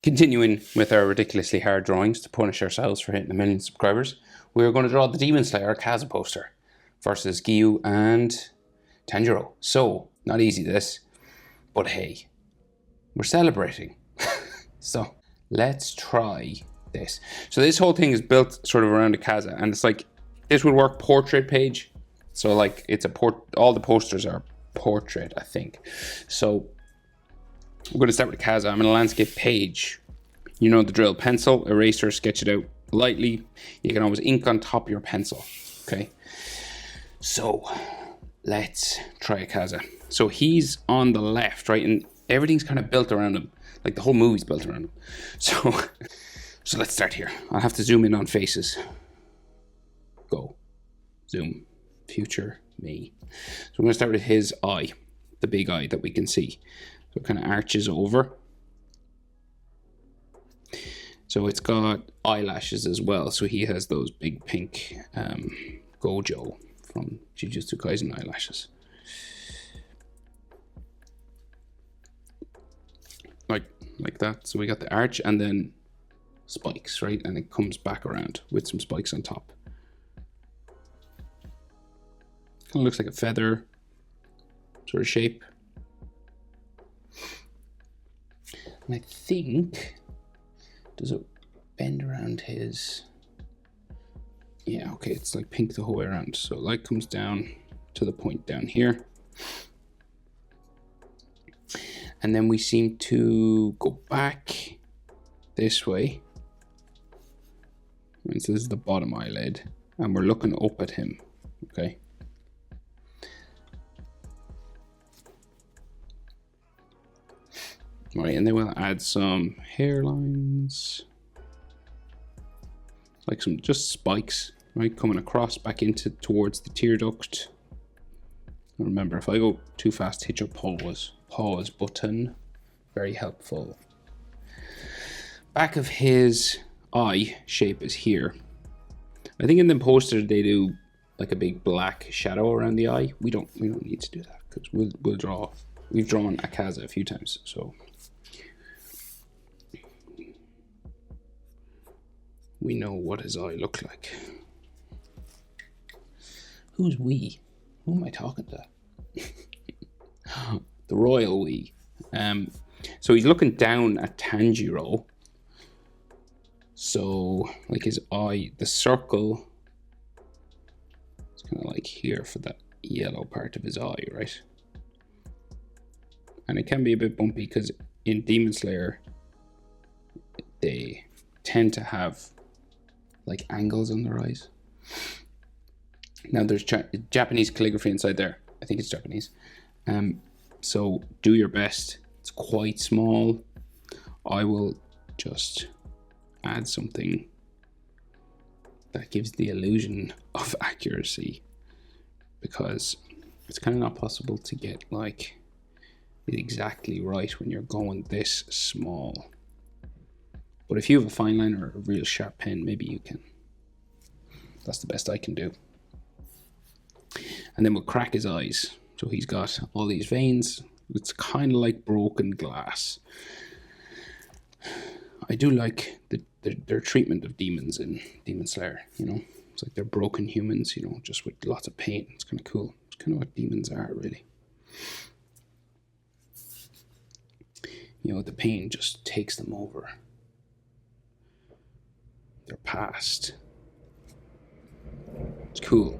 Continuing with our ridiculously hard drawings to punish ourselves for hitting 1 million subscribers, we're going to draw the Demon Slayer Akaza poster versus Giyu and Tanjiro. So, not easy this, but hey, we're celebrating. So, let's try this. So this whole thing is built sort of around Akaza, and it's like, this would work portrait page. So like, it's a all the posters are portrait, I think. So, we're going to start with Akaza. I'm in a landscape page. You know the drill. Pencil, eraser, sketch it out lightly. You can always ink on top of your pencil. Okay. So, let's try Akaza. So he's on the left, right? And everything's kind of built around him. Like the whole movie's built around him. So let's start here. I'll have to zoom in on faces. Go. Zoom. Future me. So I'm going to start with his eye. The big eye that we can see. So it kind of arches over. So it's got eyelashes as well. So he has those big pink Gojo from Jujutsu Kaisen eyelashes. Like that. So we got the arch and then spikes, right? And it comes back around with some spikes on top. Kind of looks like a feather sort of shape. And I think, does it bend around his... Yeah, okay, it's like pink the whole way around. So light comes down to the point down here. And then we seem to go back this way. And so this is the bottom eyelid. And we're looking up at him, okay? Right, and then we'll add some hairlines, like some just spikes, right, coming across back into towards the tear duct. And remember, if I go too fast, hit your pause button. Very helpful. Back of his eye shape is here. I think in the poster they do like a big black shadow around the eye. We don't need to do that because we'll draw. We've drawn Akaza a few times, so. We know what his eye looked like. Who's we? Who am I talking to? The royal we. So he's looking down at Tanjiro. So, like his eye, the circle, it's kind of like here for that yellow part of his eye, right? And it can be a bit bumpy because in Demon Slayer, they tend to have like angles on their eyes. Now there's Japanese calligraphy inside there. I think it's Japanese. So do your best. It's quite small. I will just add something that gives the illusion of accuracy, because it's kind of not possible to get like it exactly right when you're going this small. But if you have a fine line or a real sharp pen, maybe you can. That's the best I can do. And then we'll crack his eyes. So he's got all these veins. It's kind of like broken glass. I do like their treatment of demons in Demon Slayer, you know. It's like they're broken humans, you know, just with lots of pain. It's kind of cool. It's kind of what demons are, really. You know, the pain just takes them over. Their past. It's cool.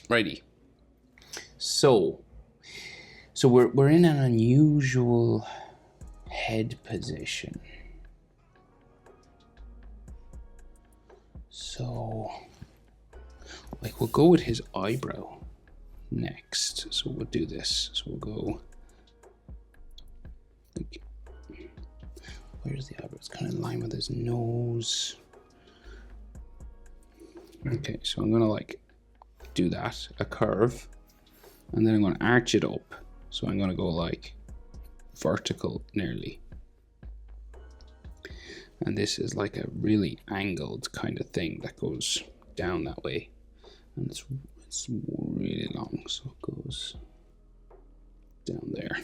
Righty. So we're in an unusual head position. So like we'll go with his eyebrow next. So we'll do this. So we'll go. Where's the eyebrow? It's kind of in line with his nose. Okay, so I'm gonna like do that, a curve, and then I'm gonna arch it up. So I'm gonna go like vertical nearly. And this is like a really angled kind of thing that goes down that way. And it's It's really long, so it goes down there.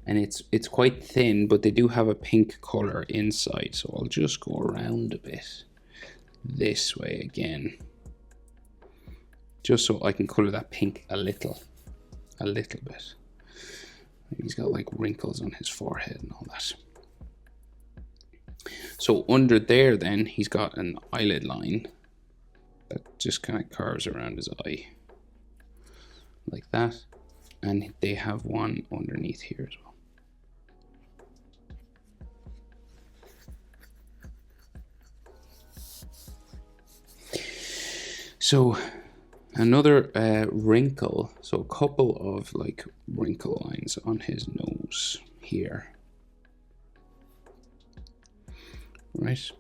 And it's quite thin, but they do have a pink color inside, so I'll just go around a bit this way again, just so I can color that pink a little bit. He's got like wrinkles on his forehead and all that. So under there then, he's got an eyelid line that just kind of curves around his eye like that, and they have one underneath here as well. So another wrinkle, so a couple of like wrinkle lines on his nose here, right?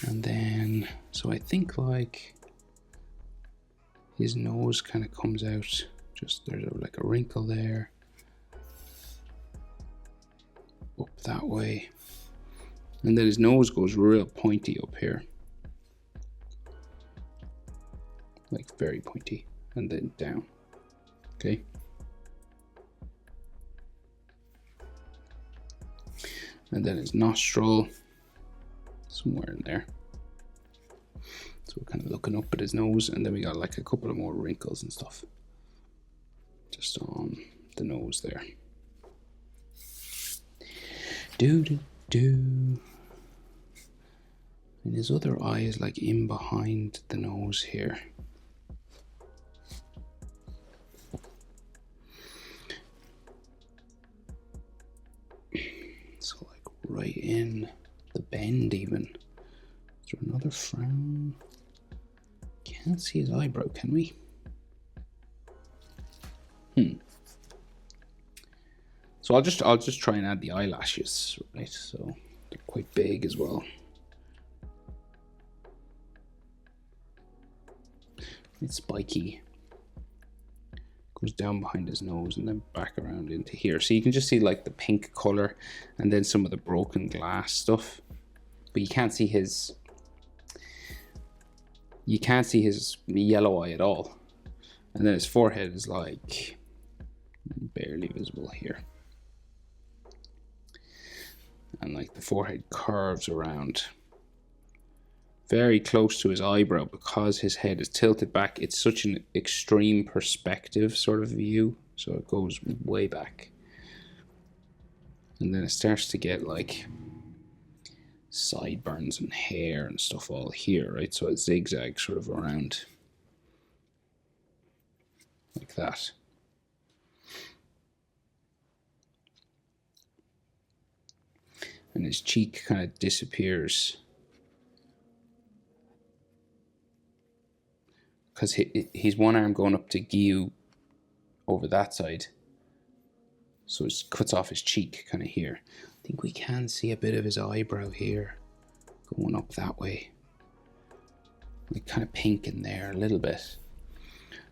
And then, so I think like his nose kind of comes out, just there's like a wrinkle there, up that way, and then his nose goes real pointy up here, like very pointy, and then down. Okay. And then his nostril, somewhere in there. So we're kind of looking up at his nose, and then we got like a couple of more wrinkles and stuff just on the nose there. And his other eye is like in behind the nose here. So like right in the bend even. Is there another frown? Can't see his eyebrow, can we? So I'll just try and add the eyelashes, right? So they're quite big as well. It's spiky. Goes down behind his nose and then back around into here. So you can just see like the pink color and then some of the broken glass stuff. But you can't see his yellow eye at all. And then his forehead is like barely visible here. And like the forehead curves around very close to his eyebrow because his head is tilted back. It's such an extreme perspective sort of view, so it goes way back. And then it starts to get like sideburns and hair and stuff all here, right? So it zigzags sort of around like that. And his cheek kind of disappears because he's one arm going up to Giyu over that side, so it cuts off his cheek kind of here. I think we can see a bit of his eyebrow here going up that way, like kind of pink in there a little bit,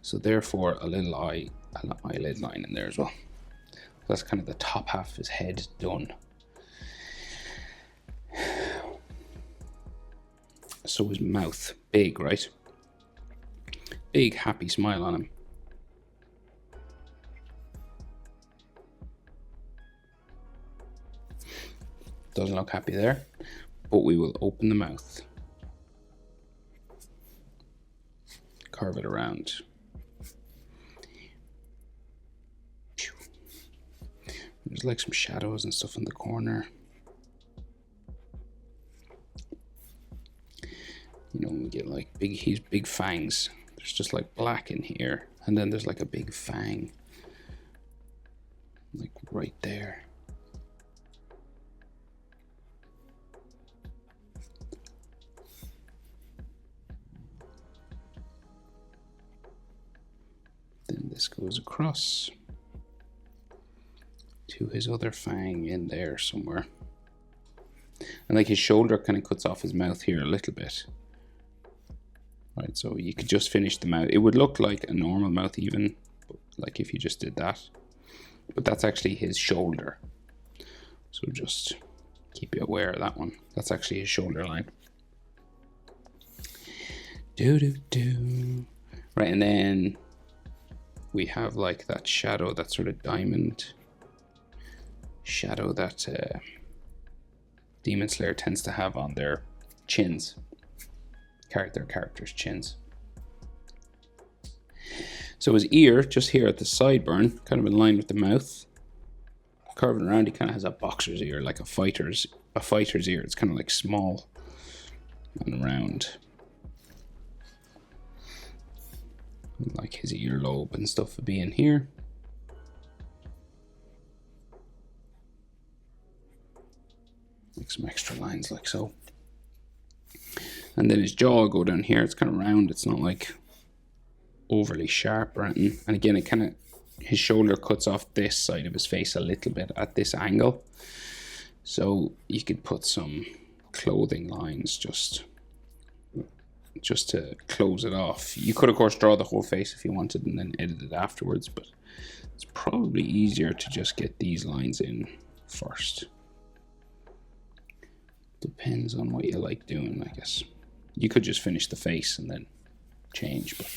so therefore a little eyelid line in there as well. That's kind of the top half of his head done. So his mouth, big, right? Big happy smile on him. Doesn't look happy there, but we will open the mouth. Carve it around. There's like some shadows and stuff in the corner. You know, when we get like big fangs. There's just like black in here, and then there's like a big fang, like right there. Then this goes across to his other fang in there somewhere. And like his shoulder kind of cuts off his mouth here a little bit. Right, so you could just finish the mouth. It would look like a normal mouth even, like if you just did that. But that's actually his shoulder. So just keep you aware of that one. That's actually his shoulder line. Do do do. Right, and then we have like that shadow, that sort of diamond shadow that Demon Slayer tends to have on their chins. Characters' chins. So his ear, just here at the sideburn, kind of in line with the mouth, curving around, he kind of has a boxer's ear, like a fighter's ear. It's kind of like small and round. Like his earlobe and stuff would be in here. Like some extra lines like so. And then his jaw will go down here. It's kind of round. It's not like overly sharp or anything. And again, it kind of, his shoulder cuts off this side of his face a little bit at this angle. So you could put some clothing lines just to close it off. You could of course draw the whole face if you wanted and then edit it afterwards, but it's probably easier to just get these lines in first. Depends on what you like doing, I guess. You could just finish the face and then change, but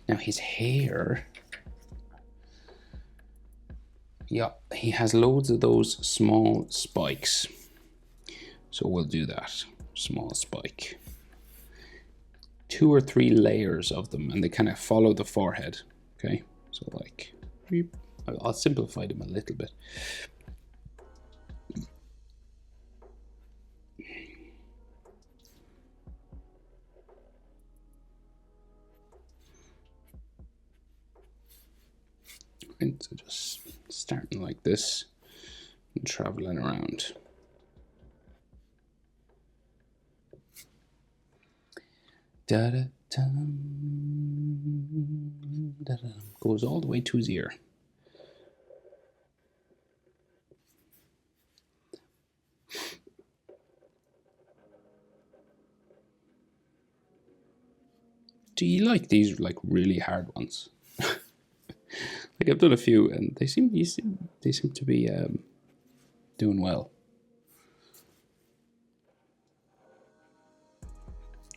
now his hair, yeah, he has loads of those small spikes. So we'll do that. Small spike. 2 or 3 layers of them, and they kind of follow the forehead. Okay, so like, I'll simplify them a little bit. And so just starting like this and traveling around. Da da dum, da da dum. Goes all the way to his ear. Do you like these like really hard ones? Like I've done a few, and they seem to be doing well.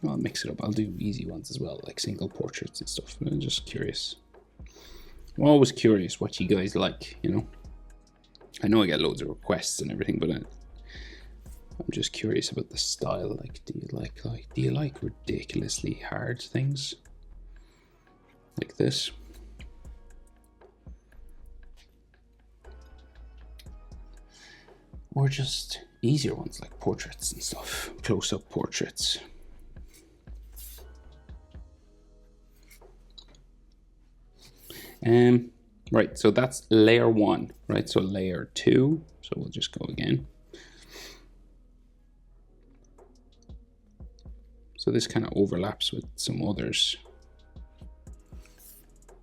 I'll mix it up. I'll do easy ones as well, like single portraits and stuff. I'm just curious. I'm always curious what you guys like, you know. I know I get loads of requests and everything, but I'm just curious about the style. Like, do you like ridiculously hard things like this? Or just easier ones like portraits and stuff, close-up portraits. Right, so that's layer 1, right? So layer 2, so we'll just go again. So this kind of overlaps with some others.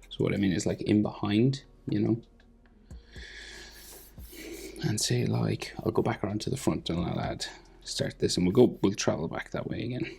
So what I mean is like in behind, you know? And say like, I'll go back around to the front and I'll start this, and we'll travel back that way again.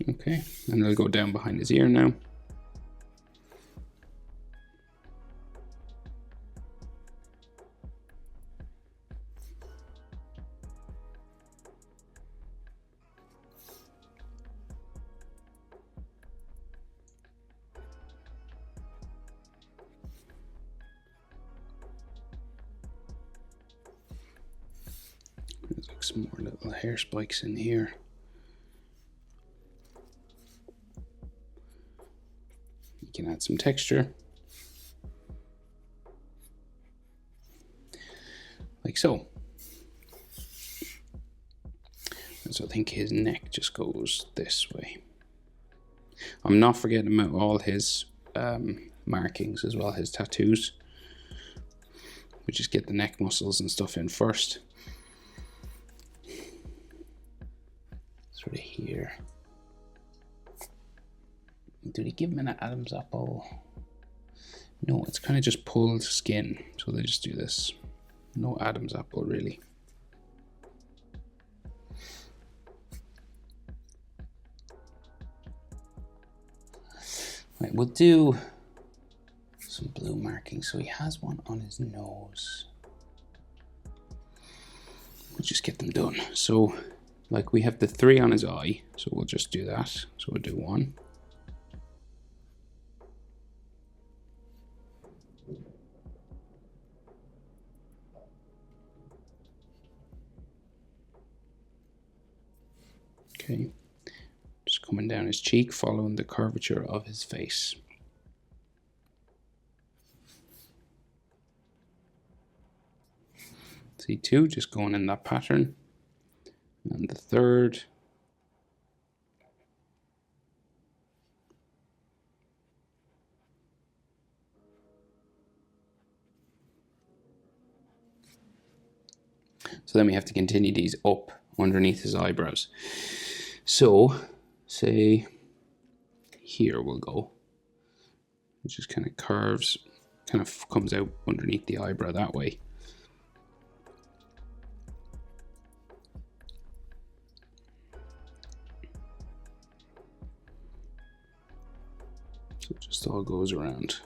Okay, and I'll go down behind his ear now. There's like some more little hair spikes in here. You can add some texture. Like so. And so I think his neck just goes this way. I'm not forgetting about all his markings as well, his tattoos. We just get the neck muscles and stuff in first. Sort of here. Did he give him an Adam's apple? No, it's kind of just pulled skin. So they just do this. No Adam's apple, really. Right, we'll do some blue markings. So he has one on his nose. We'll just get them done. So, like, we have the 3 on his eye. So we'll just do that. So we'll do 1. Okay, just coming down his cheek, following the curvature of his face. See 2, just going in that pattern. And the 3rd. So then we have to continue these up underneath his eyebrows. So, say here we'll go. It just kind of curves, kind of comes out underneath the eyebrow that way. So it just all goes around.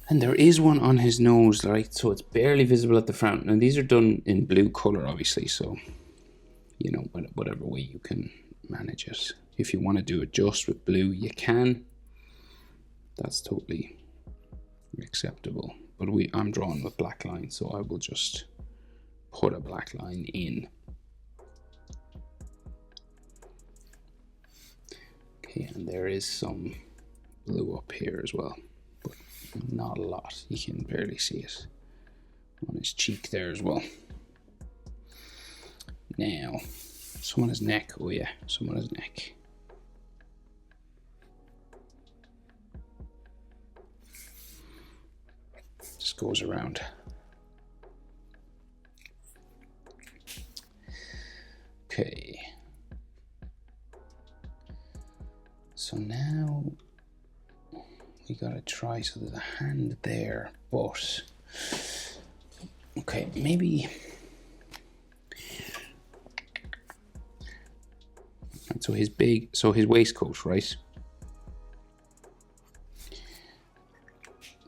And there is one on his nose, right? So it's barely visible at the front. And these are done in blue color, obviously. So, you know, whatever way you can manage it. If you want to do it just with blue, you can. That's totally acceptable. But I'm drawing with black lines, so I will just put a black line in. Okay, and there is some blue up here as well. Not a lot, you can barely see it on his cheek there as well. Now, some on his neck. Oh yeah, some on his neck. Just goes around. Okay. So now we gotta try, so there's a hand there, but okay, maybe. So his waistcoat, right?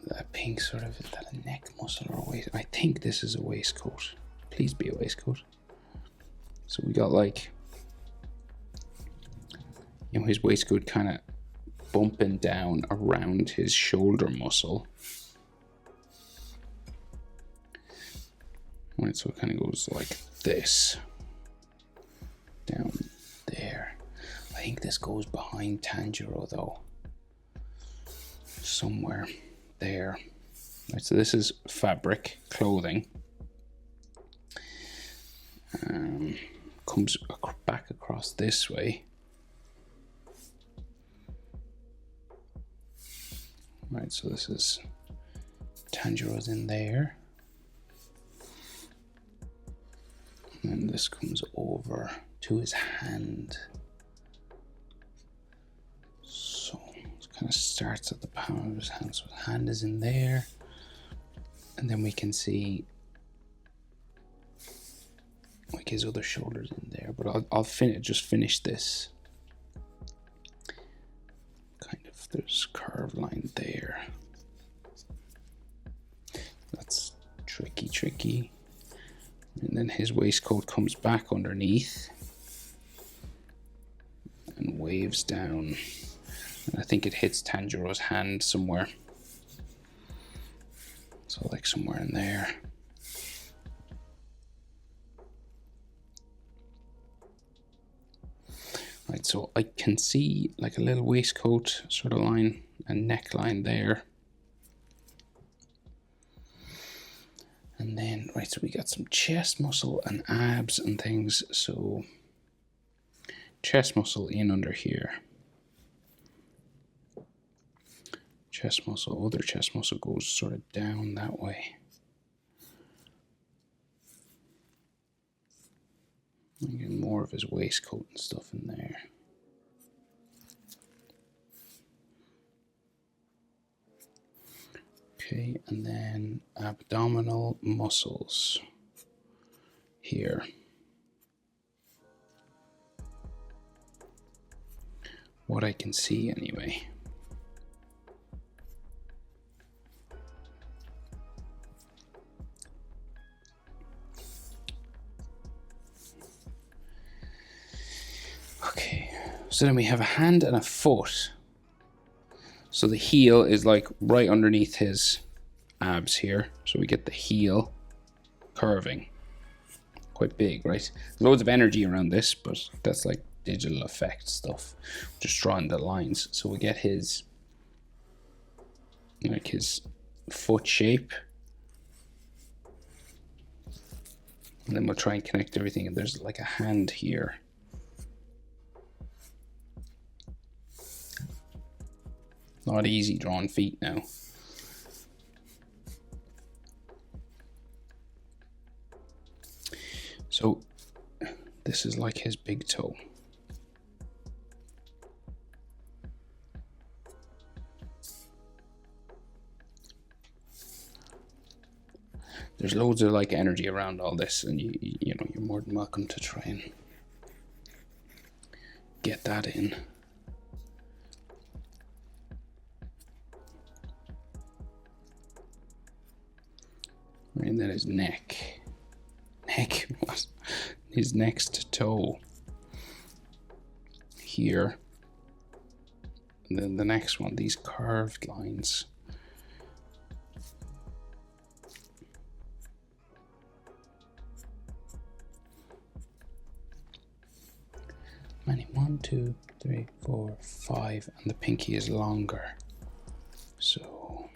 That pink sort of, is that a neck muscle or a waist? I think this is a waistcoat. Please be a waistcoat. So we got, like, you know, his waistcoat kind of bumping down around his shoulder muscle. Right, so it kind of goes like this. Down there. I think this goes behind Tanjiro though. Somewhere there. Right, so this is fabric, clothing. Comes back across this way. Right, so this is Tanjiro's in there. And this comes over to his hand. So it kind of starts at the palm of his hand. So his hand is in there. And then we can see like his other shoulders in there. But I'll just finish this. There's a curved line there. That's tricky. And then his waistcoat comes back underneath and waves down. And I think it hits Tanjiro's hand somewhere. So like somewhere in there. Right, so I can see like a little waistcoat sort of line and neckline there. And then, right, so we got some chest muscle and abs and things. So chest muscle in under here. Chest muscle, other chest muscle goes sort of down that way. And get more of his waistcoat and stuff in there. Okay, and then abdominal muscles here. What I can see anyway. Okay, so then we have a hand and a foot. So the heel is like right underneath his abs here. So we get the heel curving. Quite big, right? Loads of energy around this, but that's like digital effect stuff. Just drawing the lines. So we get his, like his foot shape. And then we'll try and connect everything. And there's like a hand here. Not easy drawing feet now. So this is like his big toe. There's loads of like energy around all this, and you know, you're more than welcome to try and get that in. And then his neck. What? His next toe. Here. And then the next one, these curved lines. Many 1, 2, 3, 4, 5, and the pinky is longer. So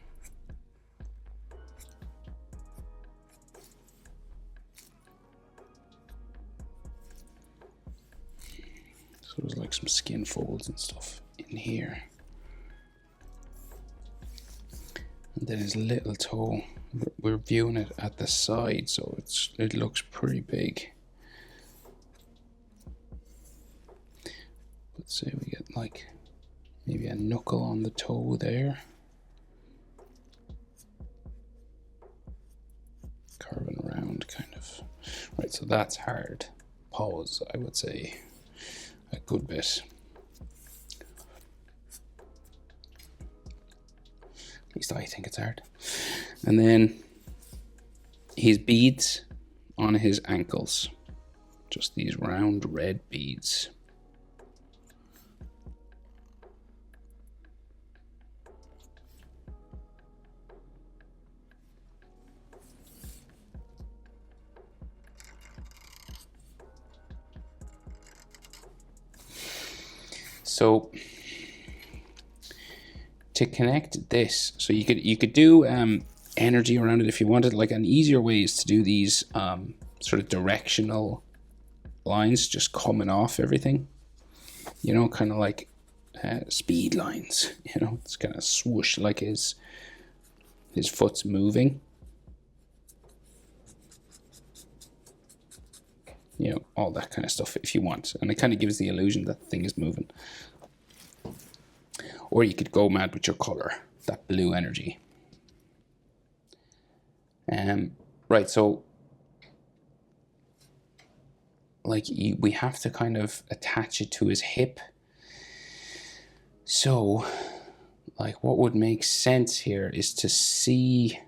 there's like some skin folds and stuff in here. And then his little toe, we're viewing it at the side, so it looks pretty big. Let's say we get like maybe a knuckle on the toe there. Curving around kind of. Right, so that's hard. Pause, I would say. A good bit. At least I think it's hard. And then his beads on his ankles. Just these round red beads. So to connect this, so you could do energy around it if you wanted. Like an easier way is to do these sort of directional lines just coming off everything. You know, kind of like speed lines. You know, it's kind of swoosh like his foot's moving. You know, all that kind of stuff if you want. And it kind of gives the illusion that the thing is moving. Or you could go mad with your color, that blue energy. Right, so like we have to kind of attach it to his hip. So like what would make sense here is to see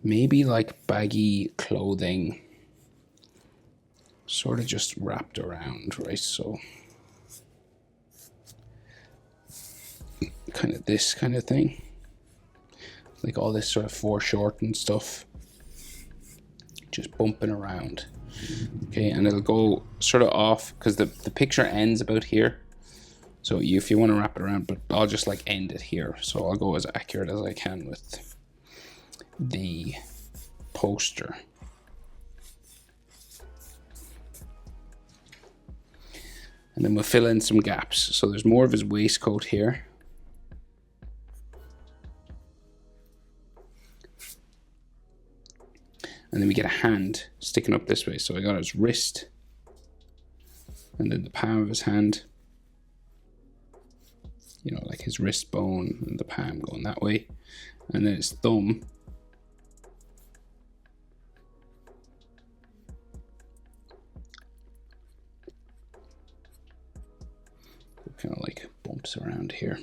maybe like baggy clothing sort of just wrapped around, right? So kind of this kind of thing, like all this sort of foreshortened stuff just bumping around. Okay, and it'll go sort of off because the picture ends about here. So if you want to wrap it around, but I'll just like end it here. So I'll go as accurate as I can with the poster. And then we'll fill in some gaps. So there's more of his waistcoat here. And then we get a hand sticking up this way. So I got his wrist, and then the palm of his hand. You know, like his wrist bone and the palm going that way. And then his thumb. Kind of like bumps around here.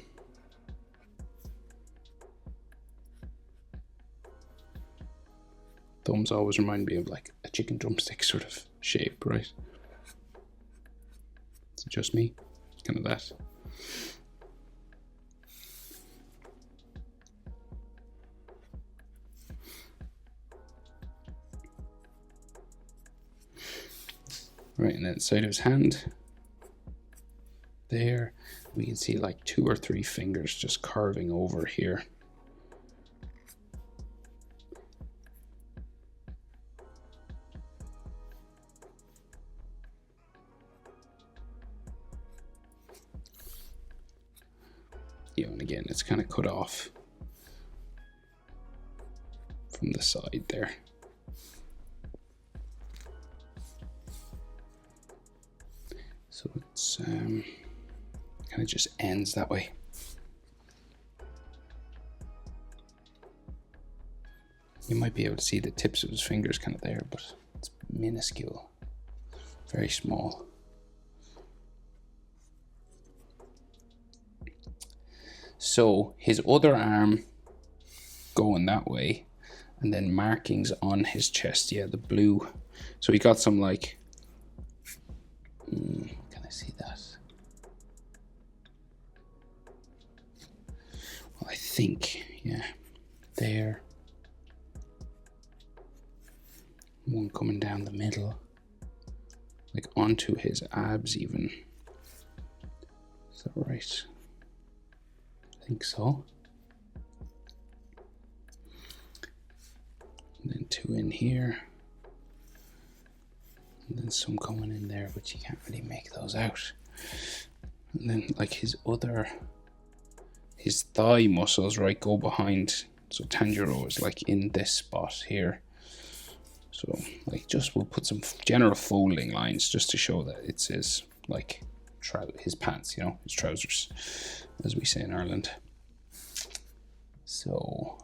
Thumbs always remind me of like a chicken drumstick sort of shape, right? Is it just me? Kind of that. Right, and then the side of his hand. There, we can see like 2 or 3 fingers just carving over here. You know, and again, it's kind of cut off from the side there. So it's kind of just ends that way. You might be able to see the tips of his fingers kind of there, but it's minuscule, very small. So his other arm going that way, and then markings on his chest. Yeah, the blue. So he got some like, can I see that? Well, I think, yeah, there. One coming down the middle, like onto his abs even. Is that right? I think so. And then 2 in here. And then some coming in there, but you can't really make those out. And then like his thigh muscles, right, go behind. So Tanjiro is like in this spot here. So like just we'll put some general folding lines just to show that it's his like his pants, you know, his trousers, as we say in Ireland. So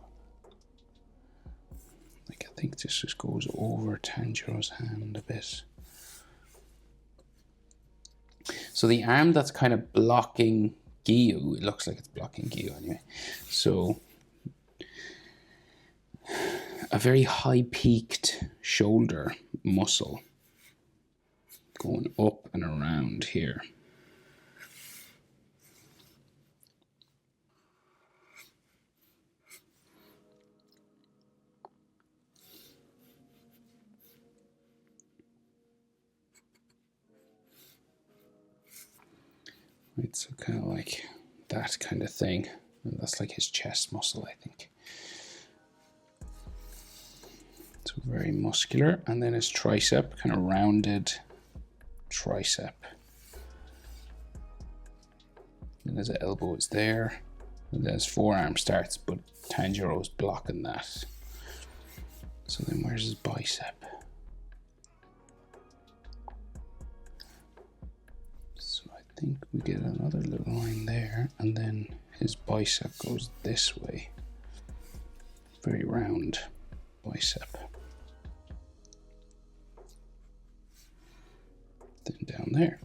like I think this just goes over Tanjiro's hand a bit. So the arm that's kind of blocking Giyu, it looks like it's blocking Giyu anyway. So a very high peaked shoulder muscle going up and around here. Right, so kind of like that kind of thing. And that's like his chest muscle, I think. So very muscular. And then his tricep, kind of rounded tricep. And his elbow is there. And then his forearm starts, but Tanjiro's blocking that. So then where's his bicep? So I think we get another little line there, and then his bicep goes this way. Very round bicep. Then down there.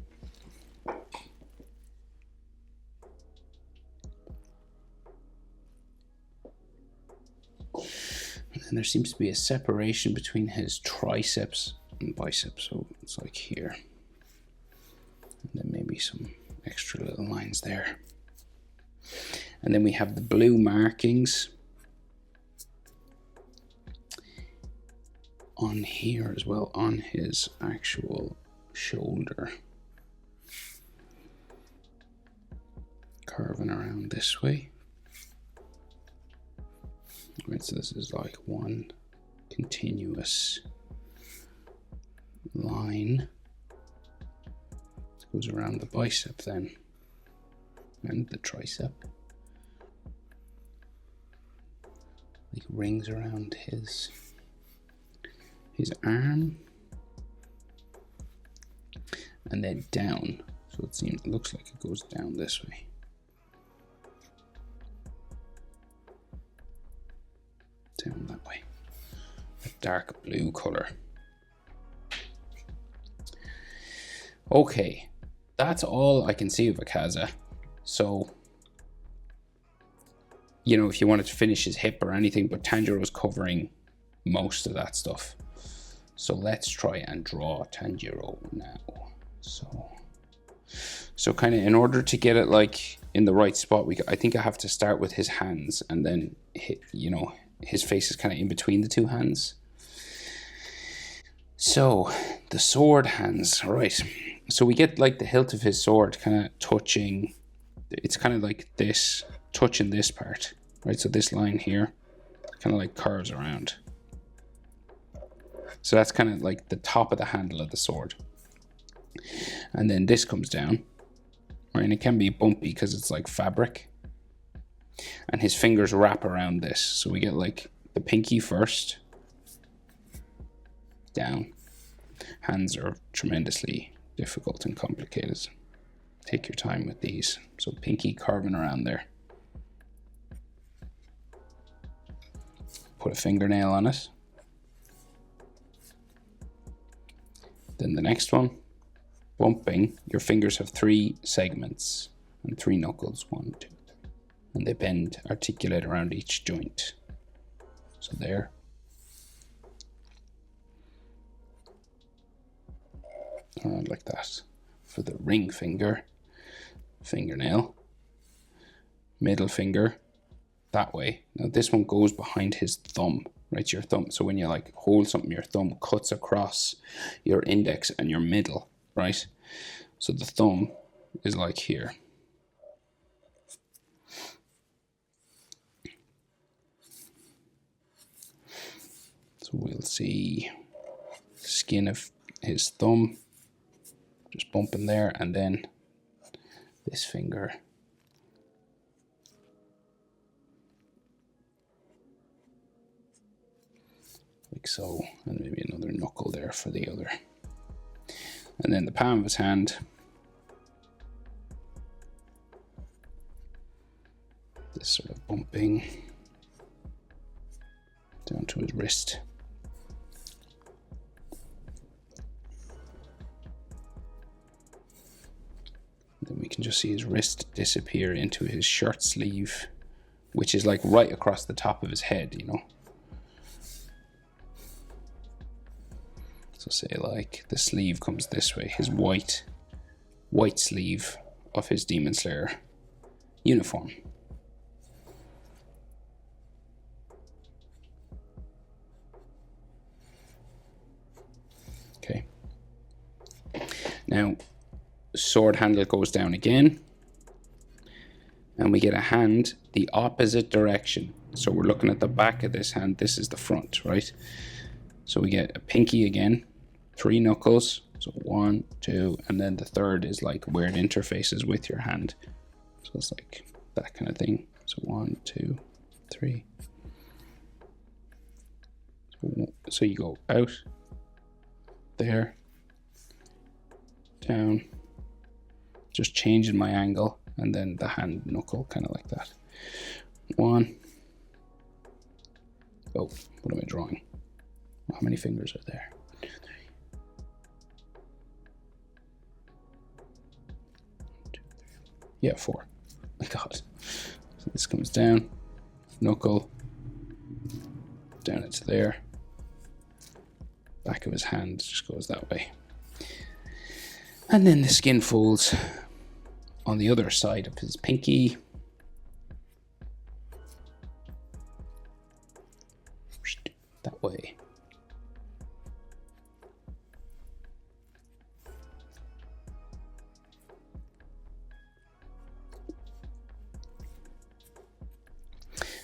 And then there seems to be a separation between his triceps and biceps, so it's like here. And then maybe some extra little lines there. And then we have the blue markings on here as well, on his actual shoulder. Curving around this way. Right, so this is like 1, continuous line. It goes around the bicep then, and the tricep. Like rings around his arm, and then down. So it looks like it goes down this way. Down that way. A dark blue color. Okay, that's all I can see of Akaza. So, you know, if you wanted to finish his hip or anything, but Tanjiro's covering most of that stuff. So let's try and draw Tanjiro now. So kind of in order to get it like in the right spot, I think I have to start with his hands, and then you know, his face is kind of in between the two hands. So the sword hands, right? So we get like the hilt of his sword kind of touching. It's kind of like this, touching this part, right? So this line here kind of like curves around. So that's kind of like the top of the handle of the sword. And then this comes down, right? And it can be bumpy because it's like fabric. And his fingers wrap around this. So we get like the pinky first, down. Hands are tremendously difficult and complicated. Take your time with these. So pinky carving around there. Put a fingernail on it. Then the next one, bumping. Your fingers have 3 segments and 3 knuckles. 1, 2, 3. And they bend, articulate around each joint. So there. Around like that. For the ring finger, fingernail, middle finger, that way. Now this one goes behind his thumb, right? Your thumb. So when you like hold something, your thumb cuts across your index and your middle, right? So the thumb is like here. So we'll see the skin of his thumb just bumping there, and then this finger. Like so, and maybe another knuckle there for the other. And then the palm of his hand. This sort of bumping down to his wrist. Then we can just see his wrist disappear into his shirt sleeve, which is like right across the top of his head, you know. So say like the sleeve comes this way, his white sleeve of his Demon Slayer uniform. Okay. Now, sword handle goes down again, and we get a hand the opposite direction. So we're looking at the back of this hand. This is the front, right? So we get a pinky again, 3 knuckles. So 1, 2, and then the third is like where it interfaces with your hand. So it's like that kind of thing. So 1, 2, 3. So you go out, there, down, just changing my angle, and then the hand knuckle kind of like that. 1. Oh, what am I drawing? How many fingers are there? 1, 2, 3. 1, 2, 3. Yeah, 4. My God. So this comes down, knuckle, down into there. Back of his hand just goes that way. And then the skin folds on the other side of his pinky. That way.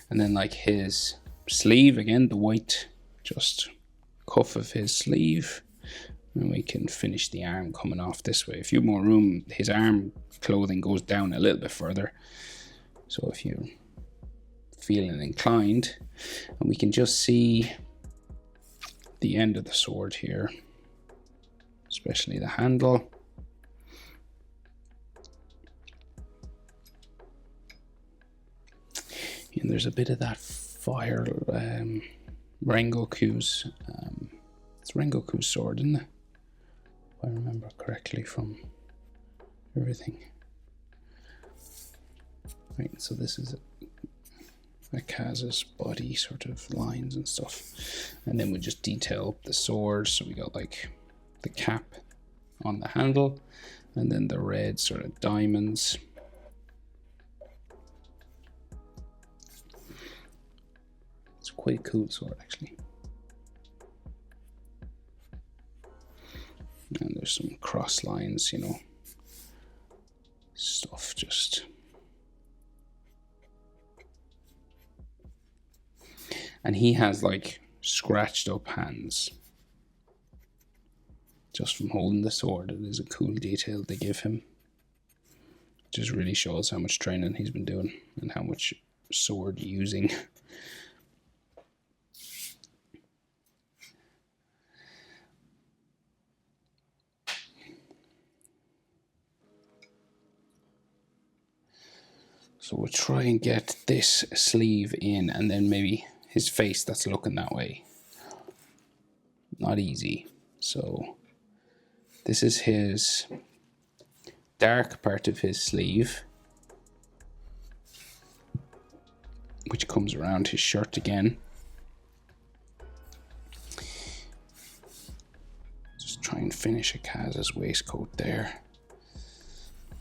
And then like his sleeve, again, the white just cuff of his sleeve, and we can finish the arm coming off this way. A few more room. His arm clothing goes down a little bit further, so if you're feeling inclined, and we can just see the end of the sword here, especially the handle. And there's a bit of that fire, Rengoku's, it's Rengoku's sword, isn't it? If I remember correctly from everything. Right, so this is Akaza's body sort of lines and stuff. And then we just detail up the sword. So we got like the cap on the handle, and then the red sort of diamonds. It's quite a cool sword actually. And there's some cross lines, you know, stuff just. And he has like scratched up hands just from holding the sword. It is a cool detail they give him. It just really shows how much training he's been doing and how much sword using. So we'll try and get this sleeve in, and then maybe his face that's looking that way. Not easy. So this is his dark part of his sleeve, which comes around his shirt again. Just try and finish Akaza's waistcoat there.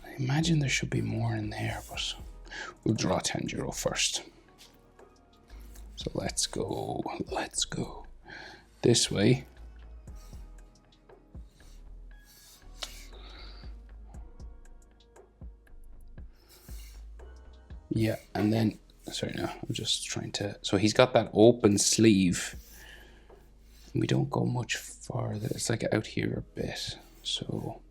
I imagine there should be more in there, but we'll draw Tanjiro first. So let's go this way. Yeah, and then, sorry, no, I'm just trying to, so he's got that open sleeve. We don't go much farther, it's like out here a bit, so.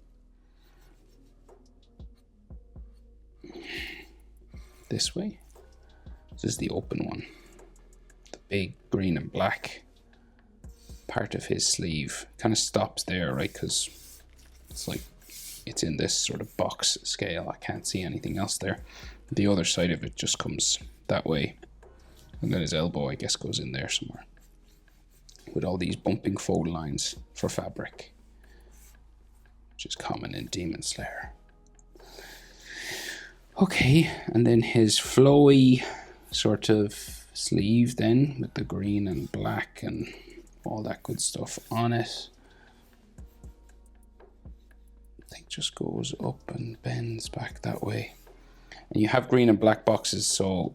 This way. This is the open one. The big green and black part of his sleeve kind of stops there, right? Because it's like it's in this sort of box scale. I can't see anything else there. The other side of it just comes that way. And then his elbow, I guess, goes in there somewhere. With all these bumping fold lines for fabric, which is common in Demon Slayer. Okay, and then his flowy sort of sleeve then with the green and black and all that good stuff on it. I think just goes up and bends back that way. And you have green and black boxes, so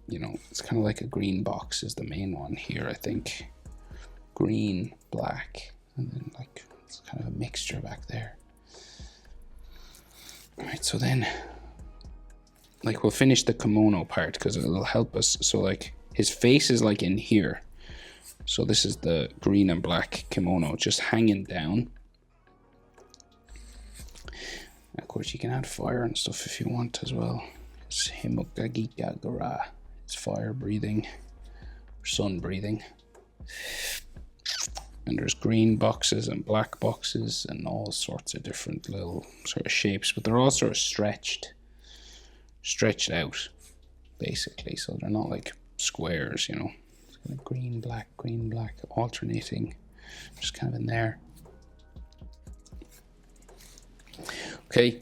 you know, it's kind of like a green box is the main one here, I think. Green, black, and then like it's kind of a mixture back there. Alright, so then like we'll finish the kimono part because it'll help us. So like his face is like in here. So this is the green and black kimono just hanging down. Of course you can add fire and stuff if you want as well. It's Himokagigagara. It's fire breathing, sun breathing. And there's green boxes and black boxes and all sorts of different little sort of shapes, but they're all sort of stretched out basically, so they're not like squares, you know. It's kind of green black alternating just kind of in there. Okay,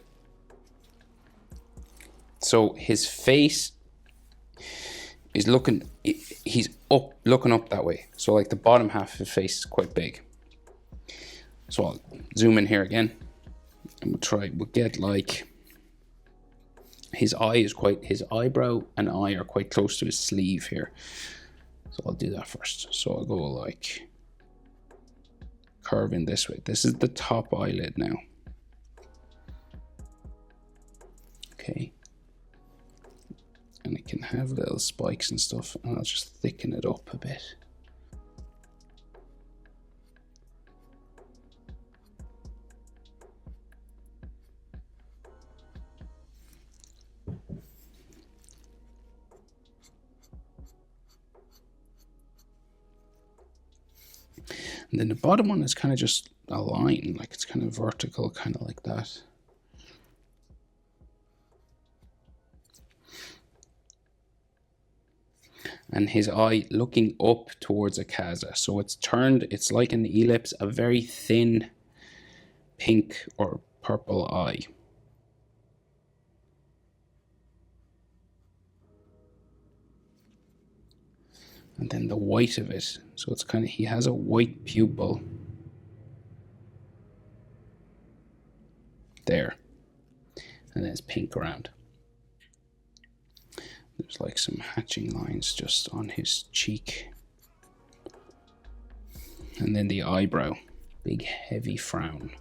so his face is he's looking up that way, so like the bottom half of his face is quite big. So I'll zoom in here again and we'll get like his eyebrow and eye are quite close to his sleeve here. So I'll do that first. So I'll go like curve in this way. This is the top eyelid now. Okay. And it can have little spikes and stuff, and I'll just thicken it up a bit. And then the bottom one is kind of just a line, like it's kind of vertical, kind of like that. And his eye looking up towards Akaza. So it's turned, it's like an ellipse, a very thin pink or purple eye. And then the white of it, so it's kind of, he has a white pupil there, and then it's pink around. There's like some hatching lines just on his cheek. And then the eyebrow, big heavy frown.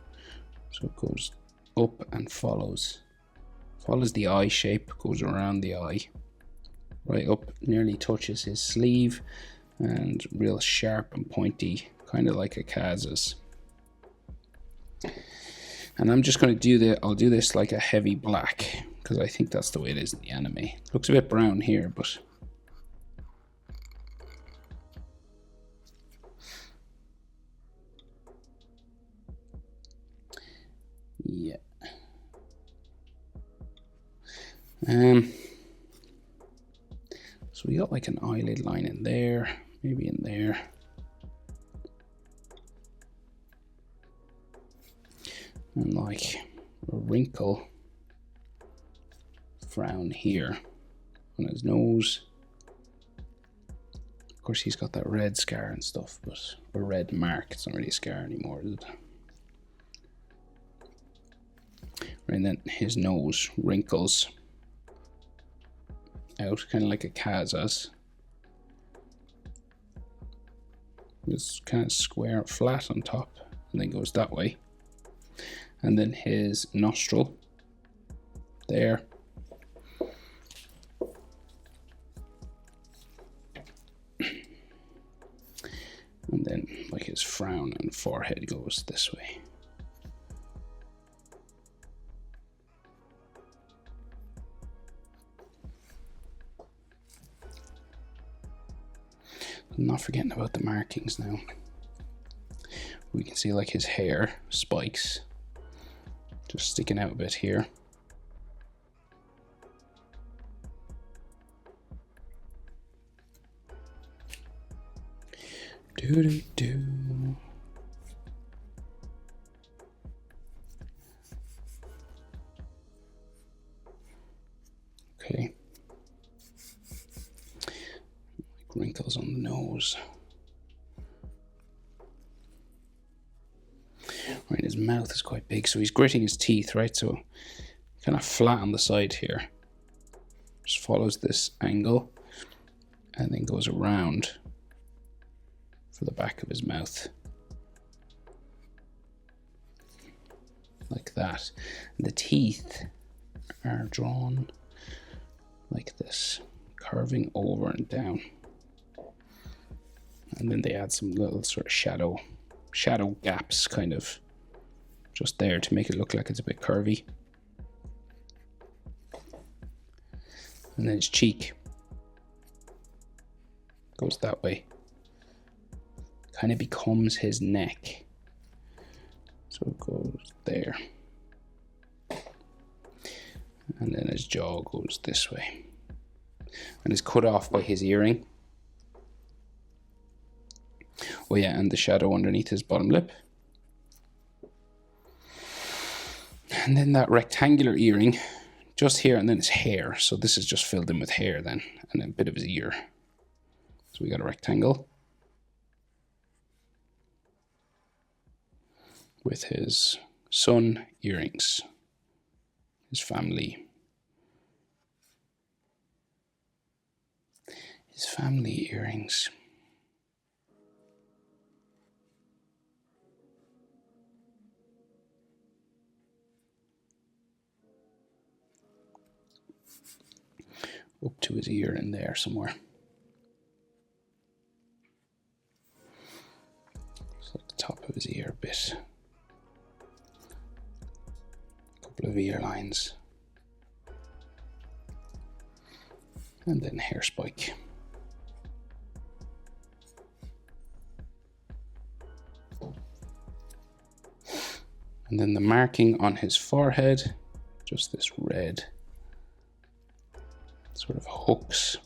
So it goes up and follows the eye shape, goes around the eye, right up, nearly touches his sleeve, and real sharp and pointy, kind of like Akaza's. And I'm just going to do I'll do this like a heavy black, because I think that's the way it is in the anime. It looks a bit brown here, but yeah. So we got like an eyelid line in there, maybe in there. And like a wrinkle frown here on his nose. Of course, he's got that red scar and stuff, but a red mark. It's not really a scar anymore, is it? And then his nose wrinkles out, kind of like Akaza's. It's kind of square, flat on top, and then goes that way. And then his nostril there. And then like his frown and forehead goes this way. I'm not forgetting about the markings now. We can see like his hair spikes just sticking out a bit here. Do. Okay. Like wrinkles on the nose. Right, his mouth is quite big, so he's gritting his teeth, right? So kind of flat on the side here. Just follows this angle and then goes around for the back of his mouth. Like that. And the teeth are drawn like this, curving over and down. And then they add some little sort of shadow gaps kind of just there to make it look like it's a bit curvy. And then his cheek goes that way. Kind of becomes his neck. So it goes there. And then his jaw goes this way. And is cut off by his earring. Oh yeah, and the shadow underneath his bottom lip. And then that rectangular earring just here, and then his hair. So this is just filled in with hair then, and then a bit of his ear. So we got a rectangle with his son earrings, his family earrings. Up to his ear in there somewhere. It's like the top of his ear a bit. A couple of ear lines. And then hair spike. And then the marking on his forehead, just this red sort of hooks.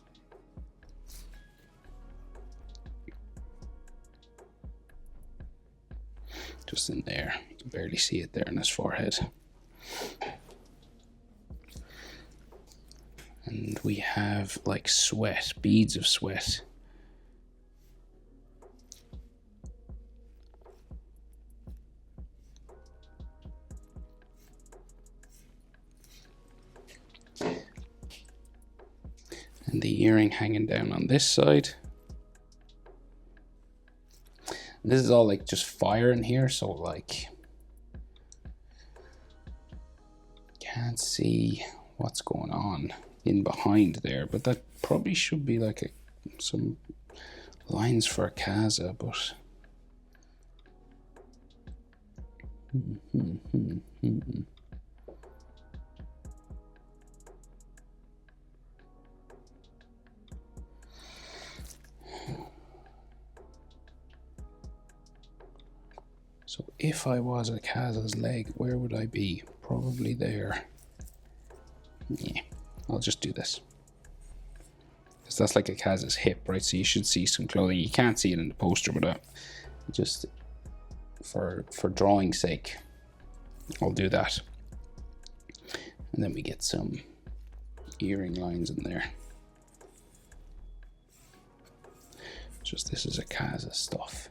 Just in there, you can barely see it there in his forehead. And we have like sweat, beads of sweat. And the earring hanging down on this side. And this is all like just fire in here, so like can't see what's going on in behind there, but that probably should be like some lines for Akaza, but so if I was Akaza's leg, where would I be? Probably there. Yeah, I'll just do this. Because that's like Akaza's hip, right? So you should see some clothing. You can't see it in the poster, but just for drawing's sake, I'll do that. And then we get some earring lines in there. Just this is Akaza stuff.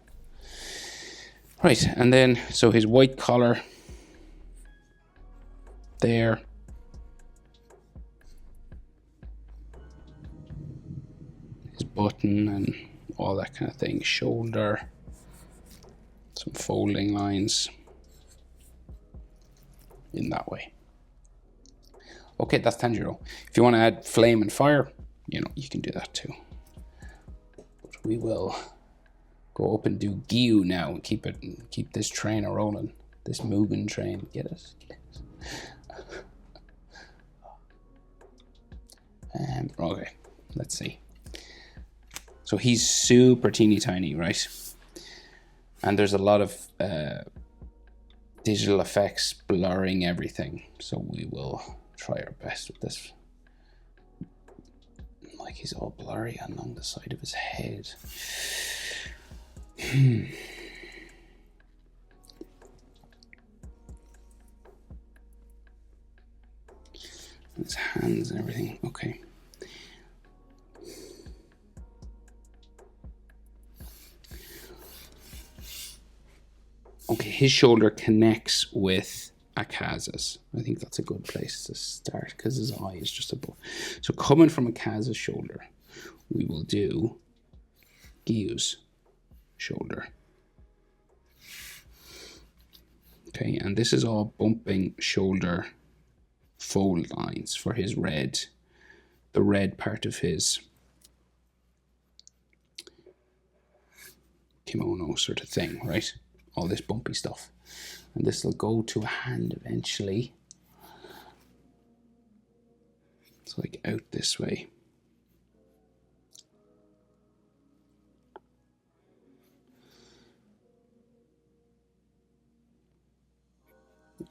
Right, and then, so his white collar there. His button and all that kind of thing. Shoulder. Some folding lines. In that way. Okay, that's Tanjiro. If you want to add flame and fire, you can do that too. But we will go up and do Giyu now and keep this train a rolling. This Mugen train. Get it? Okay, let's see. So he's super teeny tiny, right? And there's a lot of digital effects blurring everything. So we will try our best with this. Like he's all blurry along the side of his head. His hands and everything. Okay. Okay, his shoulder connects with Akaza's. I think that's a good place to start because his eye is just above. So coming from Akaza's shoulder, we will do Giyu's shoulder. Okay, and this is all bumping shoulder fold lines for his the red part of his kimono sort of thing, right? All this bumpy stuff. And this will go to a hand eventually. It's like out this way.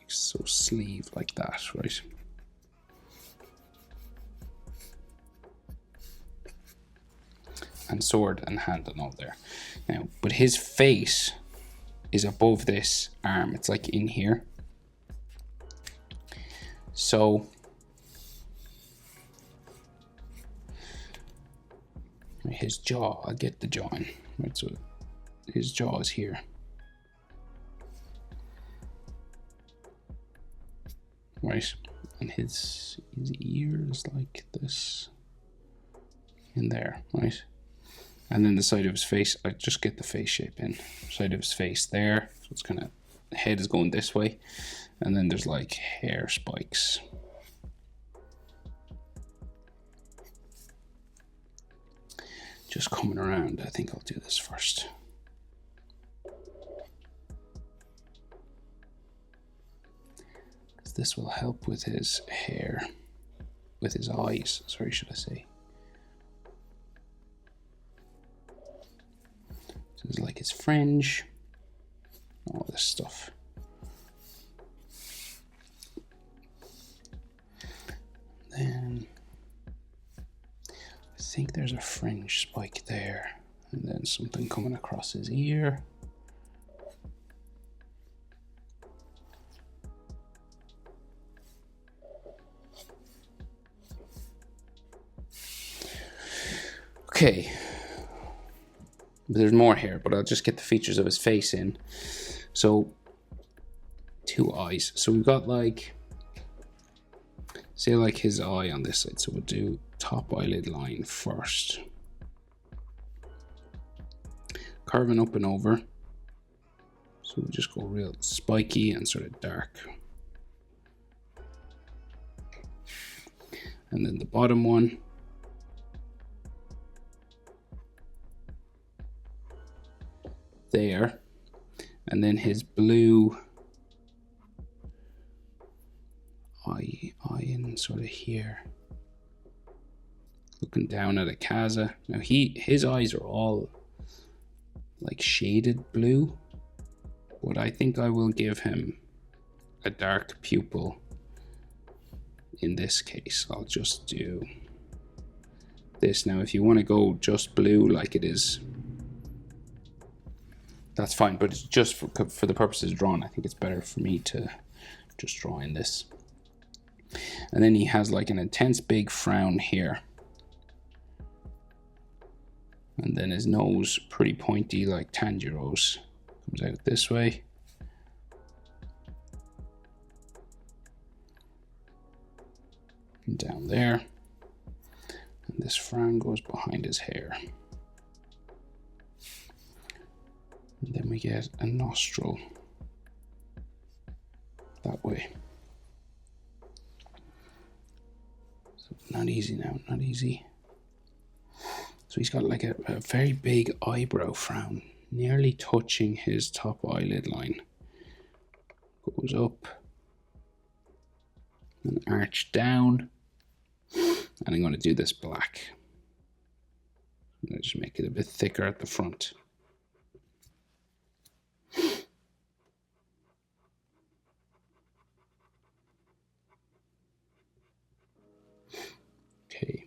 So sleeve like that, right? And sword and hand and all there. Now, but his face is above this arm. It's like in here. So his jaw, I'll get the jaw in. Right, so his jaw is here. Right, and his ear is like this in there, right? And then the side of his face, I just get the face shape in. Side of his face there, so it's kind of, the head is going this way, and then there's like hair spikes. Just coming around, I think I'll do this first. This will help with his hair, with his eyes, sorry, should I say. So it's like his fringe, all this stuff. then something coming across his ear. Okay, there's more here, but I'll just get the features of his face in. So, 2 eyes. So we've got like, say like his eye on this side. So we'll do top eyelid line first. Carving up and over. So we'll just go real spiky and sort of dark. And then the bottom one. There, and then his blue eye in sort of here, looking down at Akaza. Now his eyes are all like shaded blue, but I think I will give him a dark pupil. In this case, I'll just do this. Now, if you want to go just blue like it is, that's fine, but it's just for the purposes of drawing. I think it's better for me to just draw in this. And then he has like an intense big frown here. And then his nose pretty pointy like Tanjiro's. Comes out this way. And down there. And this frown goes behind his hair. And then we get a nostril that way. So not easy now, not easy. So he's got like a very big eyebrow frown, nearly touching his top eyelid line. Goes up and arch down. And I'm going to do this black. I'm going to just make it a bit thicker at the front. Okay.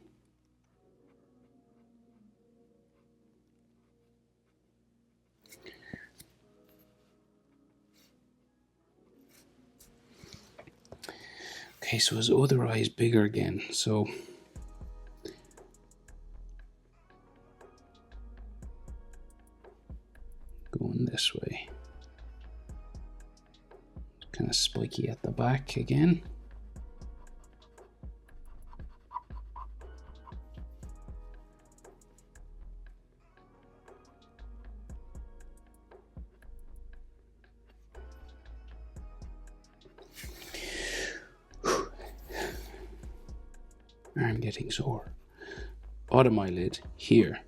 Okay, so his other eye is bigger again, so going this way. Kind of spiky at the back again. I'm getting sore. Bottom eyelid here.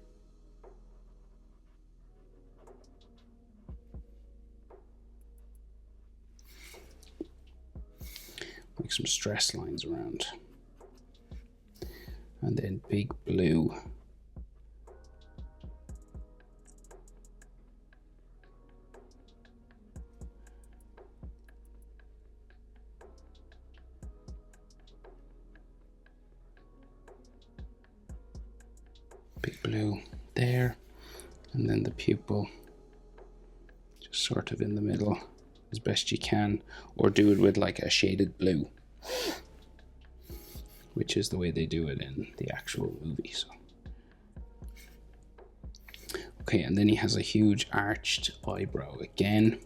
Like some stress lines around. And then big blue. Big blue there, and then the pupil just sort of in the middle as best you can, or do it with like a shaded blue, which is the way they do it in the actual movie. So okay, and then he has a huge arched eyebrow again,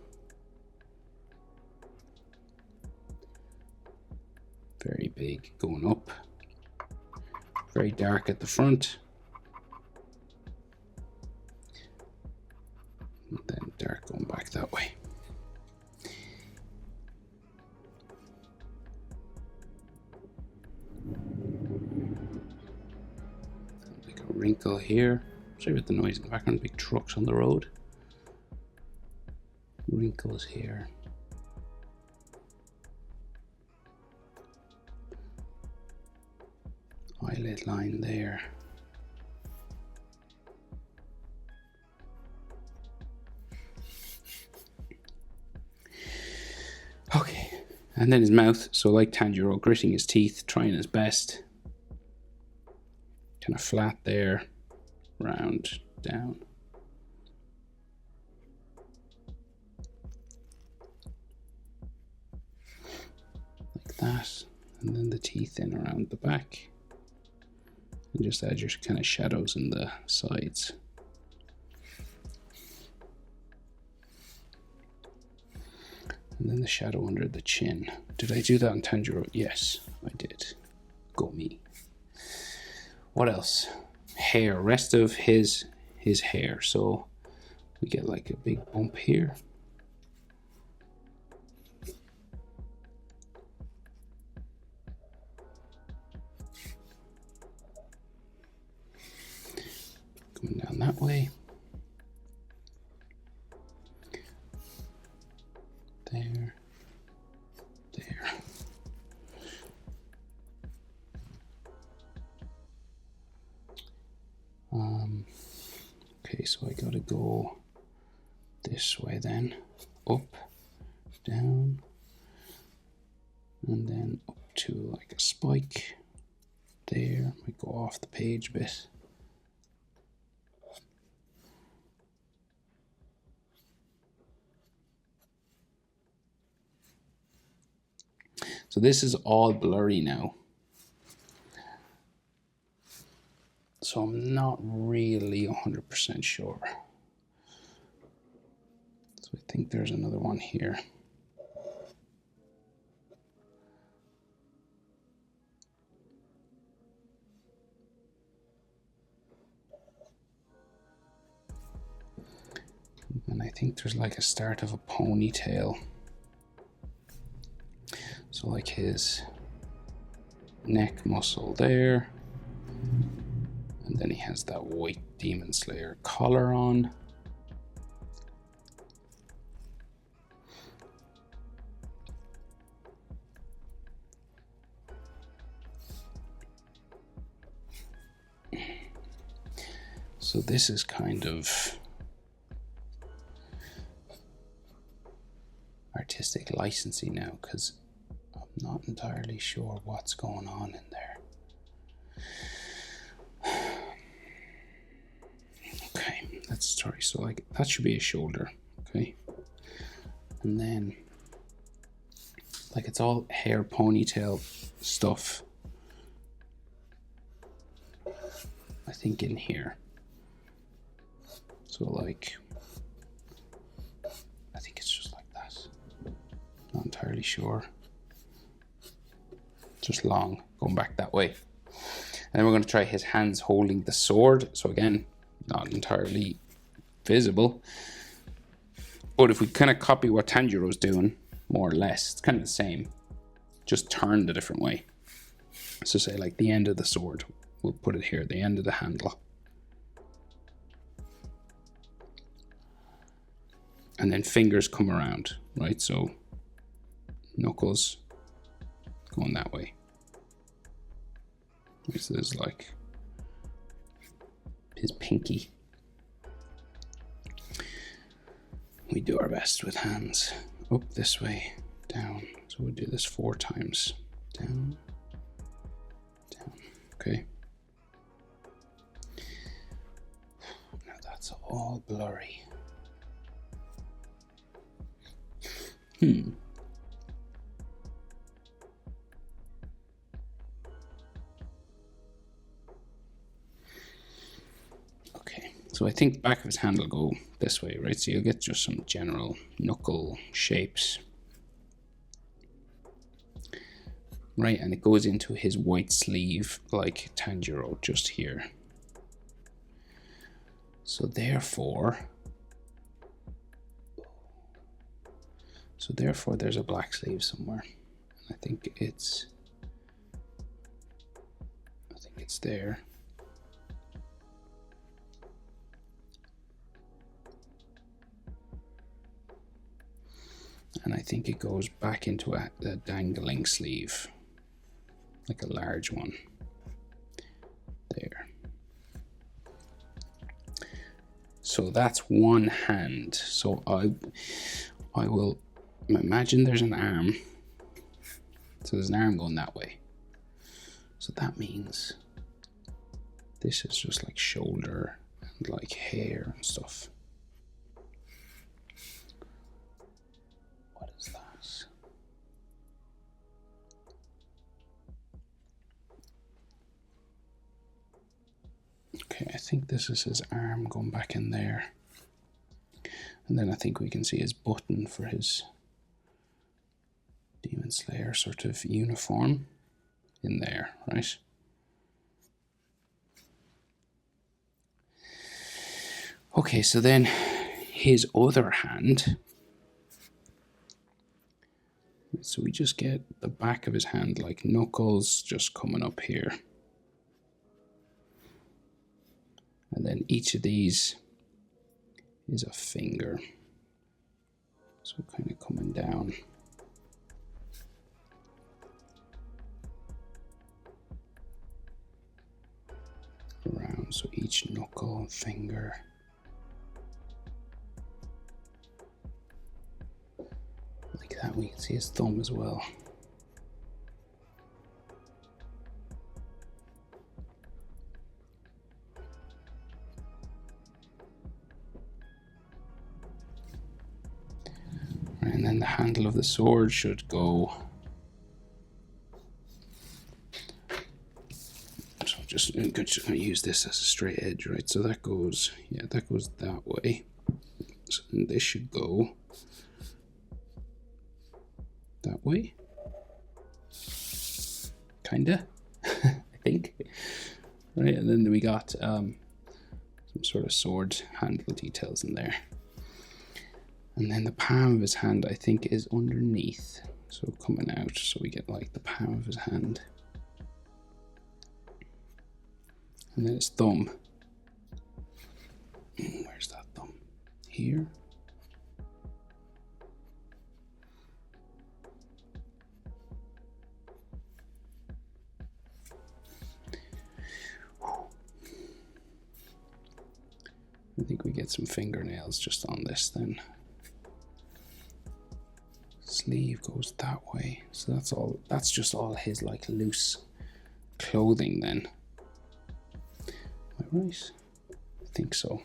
very big going up, very dark at the front. And then dark going back that way. Like a wrinkle here. Sorry about the noise in the background, big trucks on the road. Wrinkles here. Eyelid line there. Okay, and then his mouth, so like Tanjiro, gritting his teeth, trying his best. Kind of flat there, round, down. that. And then the teeth in around the back. And just add your kind of shadows in the sides. And then the shadow under the chin. Did I do that on Tanjiro? Yes, I did. Go me. What else? Hair. Rest of his hair. So we get like a big bump here. Going down that way. There. There. Okay, so I gotta go this way then. Up, down, and then up to like a spike. There, might go off the page a bit. So this is all blurry now. So I'm not really 100% sure. So I think there's another one here. And I think there's like a start of a ponytail. So like his neck muscle there. And then he has that white Demon Slayer collar on. So this is kind of artistic licensing now, because I'm not entirely sure what's going on in there. Okay, that's sorry. So like that should be a shoulder, okay? And then like it's all hair ponytail stuff. I think in here. So like I think it's just like that. Not entirely sure. Just long, going back that way. And then we're going to try his hands holding the sword. So again, not entirely visible. But if we kind of copy what Tanjiro's doing, more or less, it's kind of the same. Just turned a different way. So say like the end of the sword. We'll put it here, the end of the handle. And then fingers come around, right? So knuckles going that way. This is like his pinky. We do our best with hands. Up this way, down. So we'll do this 4 times. Down, down. Okay. Now that's all blurry. Okay, so I think the back of his hand will go this way, right? So you'll get just some general knuckle shapes. Right, and it goes into his white sleeve like Tanjiro just here. So therefore there's a black sleeve somewhere. And I think it's there. And I think it goes back into a dangling sleeve, like a large one. There. So that's one hand. So I will imagine there's an arm. So there's an arm going that way. So that means this is just like shoulder and like hair and stuff. What is that? think this is his arm going back in there. And then I think we can see his button for his Demon Slayer sort of uniform in there, right? Okay, so then his other hand. So we just get the back of his hand, like knuckles just coming up here. And then each of these is a finger. So kind of coming down. Around, so each knuckle, finger. Like that, we can see his thumb as well. And then the handle of the sword should go. So just going to use this as a straight edge, right? So that goes, yeah, that goes that way. So this should go that way. Kinda, I think. Right, and then we got some sort of sword handle details in there. And then the palm of his hand, I think, is underneath. So coming out, so we get like the palm of his hand. And then his thumb. Where's that thumb? Here. I think we get some fingernails just on this then. Sleeve goes that way, so that's all. That's just all his like loose clothing then. Am I right? I think so.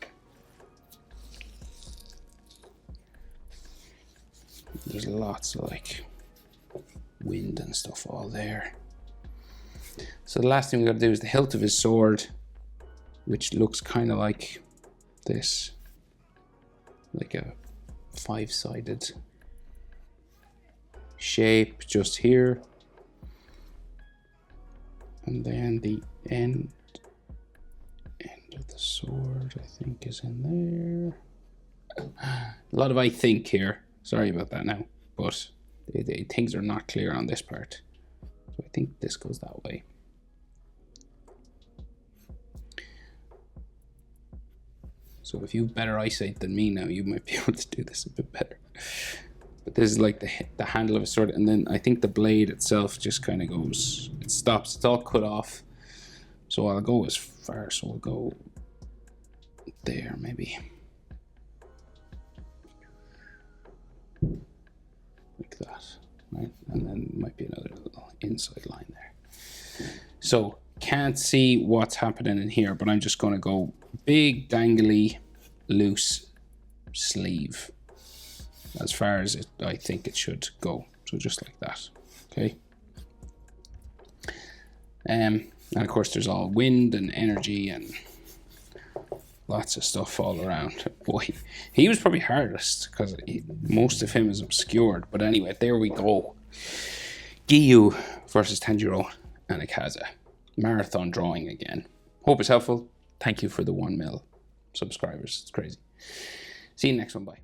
There's lots of like wind and stuff all there. So the last thing we got to do is the hilt of his sword, which looks kind of like this, like a 5-sided shape just here, and then the end of the sword I think is in there. A lot of I think here, sorry about that now, but things are not clear on this part, so I think this goes that way. So if you have better eyesight than me now, you might be able to do this a bit better. But this is like the handle of a sword, and then I think the blade itself just kind of goes, it stops, it's all cut off. So I'll go as far, so we'll go there maybe. Like that, right? And then might be another little inside line there. So can't see what's happening in here, but I'm just gonna go big, dangly, loose sleeve. As far as I think it should go. So just like that, okay? And of course there's all wind and energy and lots of stuff all around. Boy, he was probably hardest because most of him is obscured. But anyway, there we go. Giyu versus Tanjiro and Akaza. Marathon drawing again. Hope it's helpful. Thank you for the 1 mil subscribers. It's crazy. See you next one. Bye.